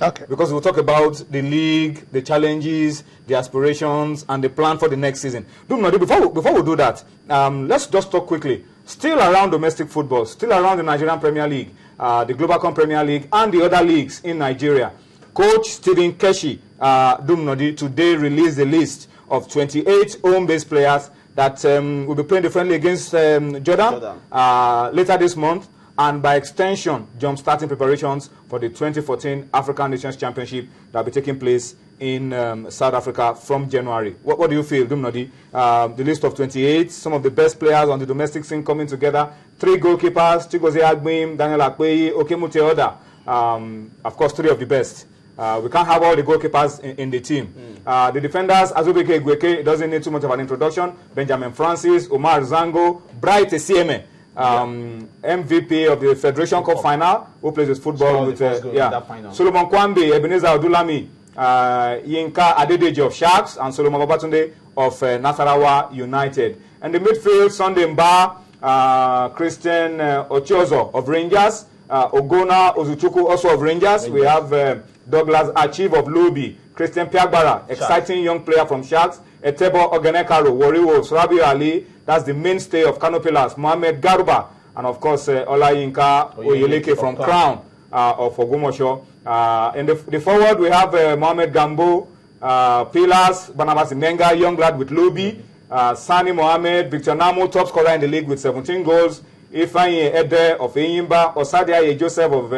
Okay. Because we'll talk about the league, the challenges, the aspirations, and the plan for the next season. Before we do that, let's just talk quickly. Still around domestic football, still around the Nigerian Premier League, the Globacom Premier League, and the other leagues in Nigeria. Coach Stephen Keshi Dumnodi today released the list of 28 home-based players that will be playing the friendly against Jordan. Later this month, and by extension, jump-starting preparations for the 2014 African Nations Championship that will be taking place in South Africa from January. What do you feel, Dumnodi? The list of 28, some of the best players on the domestic scene coming together, 3 goalkeepers, Chigozie Agbim, Daniel Akpeyi, Okemute Oda, of course, 3 of the best. We can't have all the goalkeepers in the team. The defenders, Azubike Igweke, doesn't need too much of an introduction. Benjamin Francis, Omar Zango, Bright Esieme, MVP of the Federation Cup final, who plays his football with Solomon Kwambe, Ebenezer Odulami, Yinka Adedeji of Sharks, and Solomon Babatunde of Nasarawa United. And the midfield, Sunday Mba, Christian Ochozo of Rangers, Ogona Ozuchukwu also of Rangers. We have Douglas Achieve of Lubi, Christian Piagbara, exciting young player from Sharks, Etebo Ogenekaro, Wariwo, Surabi Ali, that's the mainstay of Kano Pillars, Mohamed Garuba, and of course Olayinka Oyeleke from Crown of Ogumosho. In the forward, we have Mohamed Gambo, Pillars, Barnabas Menga, young lad with Lubi, Sani Mohamed, Victor Namo, top scorer in the league with 17 goals, Ifeanyi Ede of Eyimba, Osadiaye Joseph of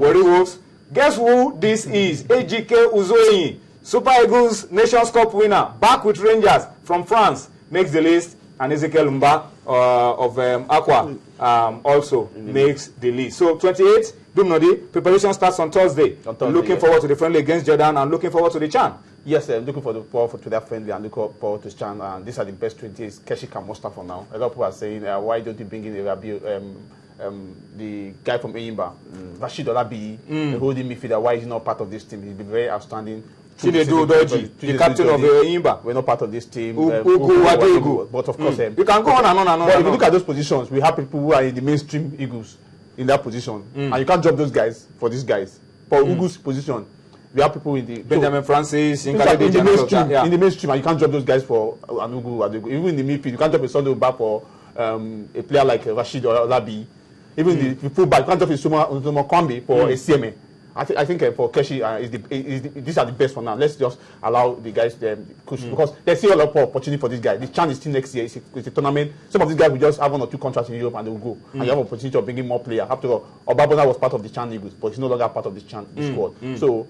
Warri Wolves. Guess who this is? Ejike Uzoyi, Super Eagles Nations Cup winner, back with Rangers from France, makes the list, and Ezekiel Mba of Aqua also makes the list. So 28, Dumnodi, preparation starts on Thursday. Looking forward to the friendly against Jordan and looking forward to the CHAN. Yes, looking forward to that friendly and looking forward to CHAN. And these are the best 28 Keshi can muster for now. A lot of people are saying, why don't you bring in the guy from Eyimba, Rashid Olabi, the holding midfielder? Why is he not part of this team? He's been very outstanding. Chinedu Udoji, the captain of Eyimba. We're not part of this team. But of course, you can go on and on and on. But if you look at those positions, we have people who are in the mainstream Eagles in that position, and you can't drop those guys for these guys. For Ugu's position, we have people in the Benjamin Francis, in the mainstream, and you can't drop those guys for an Ugu. Even in the midfield, you can't drop a Sunday back for a player like Rashid or Olabi. Even the fullback, you can't drop a Solomon Kwambe for a CMA. I think for Keshi, these are the best for now. Let's just allow the guys push because there's still a lot of opportunity for these guys. The CHAN is still next year. It's a tournament. Some of these guys will just have 1 or 2 contracts in Europe and they will go. And you have an opportunity of bringing more players. After all, Obabona was part of the CHAN Eagles, but he's no longer part of the CHAN squad. So,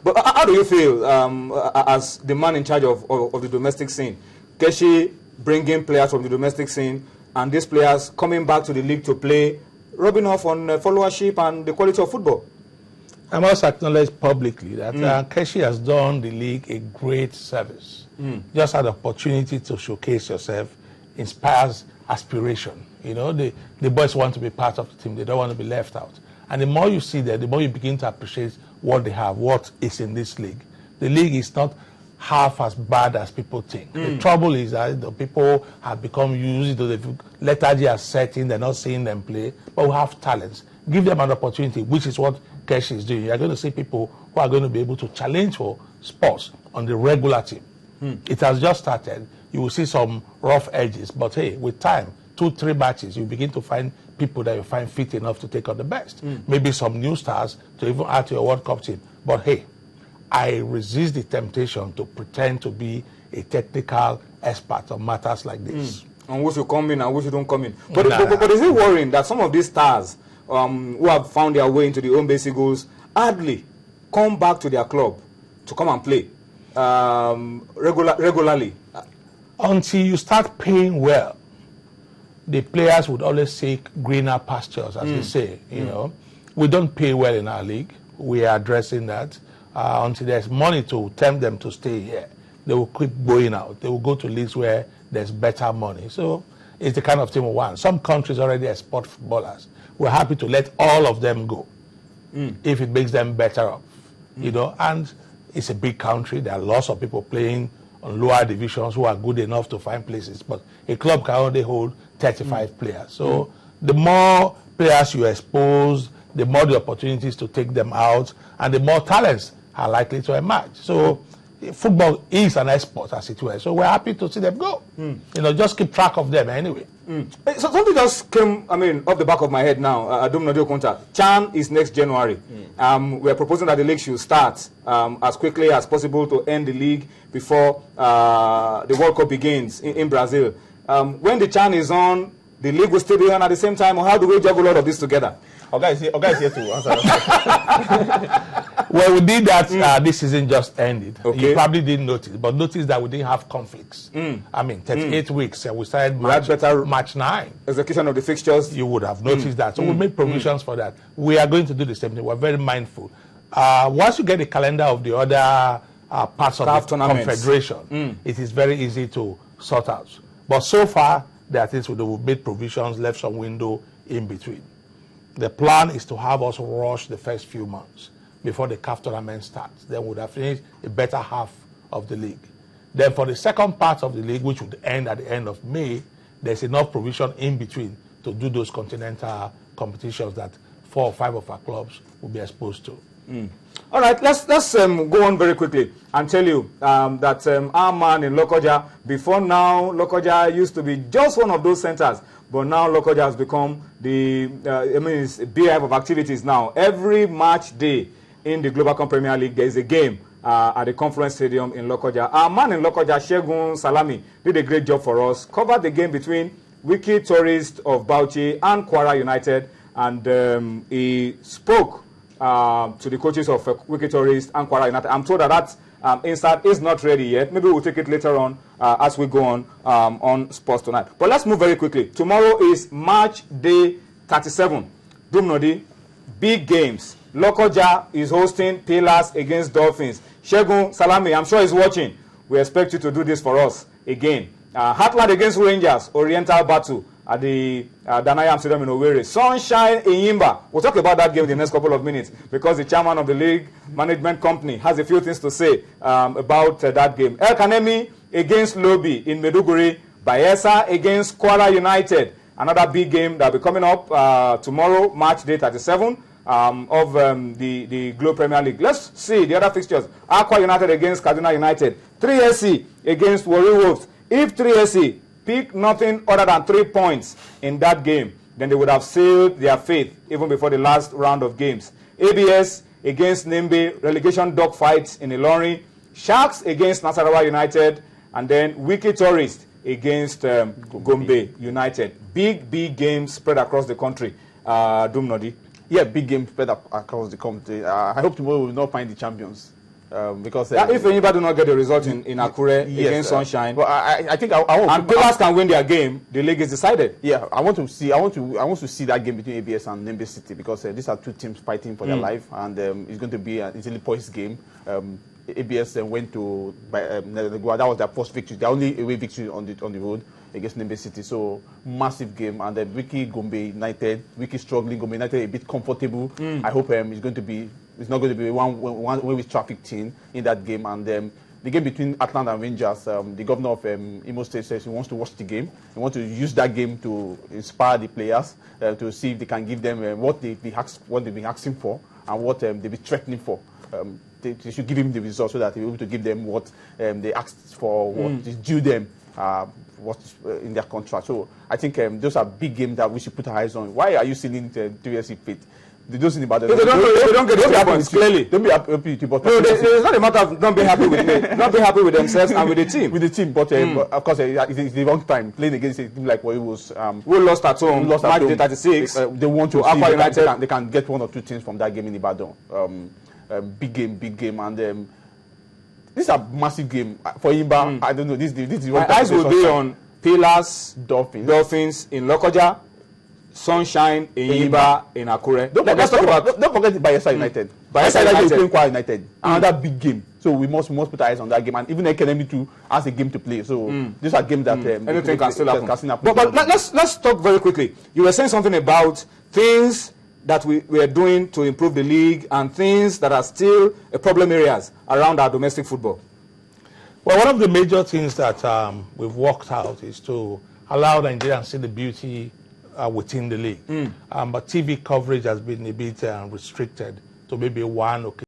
but how do you feel as the man in charge of the domestic scene? Keshi bringing players from the domestic scene and these players coming back to the league to play, rubbing off on followership and the quality of football. I must acknowledge publicly that Keshi has done the league a great service. Just had the opportunity to showcase yourself, inspires aspiration. You know, the boys want to be part of the team. They don't want to be left out. And the more you see that, the more you begin to appreciate what they have, what is in this league. The league is not half as bad as people think. The trouble is that the people have become used to the lethargy has set in. They're not seeing them play, but we have talents. Give them an opportunity, which is what Keshi is doing. You're going to see people who are going to be able to challenge for sports on the regular team. It has just started. You will see some rough edges, but hey, with time, 2-3 matches, you begin to find people that you find fit enough to take on the best. Maybe some new stars to even add to your World Cup team. But hey, I resist the temptation to pretend to be a technical expert on matters like this. And which you come in and which you don't come in. But is it worrying that some of these stars who have found their way into the home base Eagles hardly come back to their club to come and play regularly? Until you start paying well, the players would always seek greener pastures, as they say. You know, we don't pay well in our league. We are addressing that. Until there's money to tempt them to stay here, they will keep going out. They will go to leagues where there's better money. So it's the kind of team we want. Some countries already export footballers. We're happy to let all of them go if it makes them better off. You know, and it's a big country. There are lots of people playing on lower divisions who are good enough to find places. But a club can only hold 35 players. So the more players you expose, the more the opportunities to take them out, and the more talents are likely to emerge. So football is an export, as it were. So we're happy to see them go. You know, just keep track of them anyway. So something just came, off the back of my head now. Adum Nadio Konta. CHAN is next January. We're proposing that the league should start as quickly as possible to end the league before the World Cup begins in Brazil. When the CHAN is on, the league will still be on at the same time, or how do we juggle all of this together? Oga is here to answer that. Well, we did that. This season just ended. Okay. You probably didn't notice, but notice that we didn't have conflicts. 38 weeks. We started March 9. Execution of the fixtures. You would have noticed that. So we made provisions for that. We are going to do the same thing. We're very mindful. Once you get the calendar of the other parts of the confederation, it is very easy to sort out. But so far, there are things we've made provisions, left some window in between. The plan is to have us rush the first few months before the CAF tournament starts. Then we would have finished a better half of the league. Then for the second part of the league, which would end at the end of May, there's enough provision in between to do those continental competitions that 4 or 5 of our clubs will be exposed to. All right, let's go on very quickly and tell you that our man in Lokoja, before now, Lokoja used to be just one of those centers, but now Lokoja has become the, it's a beehive of activities now. Every match day in the Global Premier League, there is a game at the Conference Stadium in Lokoja. Our man in Lokoja, Shegun Salami, did a great job for us, covered the game between Wiki Tourist of Bauchi and Kwara United, and he spoke to the coaches of Wiki Tourist and Kwara United. I'm told that insert is not ready yet. Maybe we'll take it later on as we go on Sports Tonight. But let's move very quickly. Tomorrow is March Day 37. Dumnodi, big games. Lokoja is hosting Pillars against Dolphins. Shegun Salami, I'm sure he's watching. We expect you to do this for us again. Heartland against Rangers, Oriental Battle at the Danayam Stadium in Owerri. Sunshine in Yimba. We'll talk about that game in the next couple of minutes because the chairman of the league management company has a few things to say about that game. El Kanemi against Lobi in Meduguri. Bayelsa against Kwara United. Another big game that will be coming up tomorrow, March Day 37 of the Globe Premier League. Let's see the other fixtures. Aqua United against Kaduna United. 3SC against Warri Wolves. If 3SC pick nothing other than 3 points in that game, then they would have sealed their fate even before the last round of games. ABS against Nimbe, relegation dogfights in Ilorin. Sharks against Nasarawa United, and then Wiki Tourist against Gombe United. Big games spread across the country. Dumnodi. Yeah, big games spread across the country. I hope tomorrow we will not find the champions. Because if anybody do not get the result in Akure against Sunshine, but I think I want. And Pillars can win their game. The league is decided. Yeah, I want to see that game between ABS and Nimbe City because these are two teams fighting for their life, and it's going to be an easily poised game. ABS went to that was their first victory, the only away victory on the road against Nimbe City. So massive game, and then Wiki Gombe United, Wiki struggling, Gombe United a bit comfortable. I hope it's not going to be one way with traffic team in that game. And the game between Atlanta and Rangers, the governor of Imo State says he wants to watch the game. He wants to use that game to inspire the players to see if they can give them what they've been asking for and what they've been threatening for. They should give him the results so that he'll be able to give them what they asked for, what is due them, what's in their contract. So I think those are big games that we should put our eyes on. Why are you seeing 3SC fit? They don't see about they don't get the points clearly. Don't be happy with but no, it's not a matter of not being happy with me, not being happy with themselves and with the team. With the team, but of course it's the wrong time playing against a team like what it was. We lost at home. Match day 36. They want to Aqua United. They can get 1 or 2 things from that game in Ibadan. Big game, and this is a massive game for Imba. I don't know. This is my eyes will be on Pillars, Dolphins in Lokoja, Sunshine in Imba in Akure. Don't forget Bayelsa United. Bayelsa United playing United. Another big game. So we must put our eyes on that game, and even Academy too has a game to play. So these are games that anything can still happen. But let's talk very quickly. You were saying something about things that we are doing to improve the league and things that are still problem areas around our domestic football. Well, one of the major things that we've worked out is to allow Nigerians to see the beauty within the league. But TV coverage has been a bit restricted to maybe one occasion.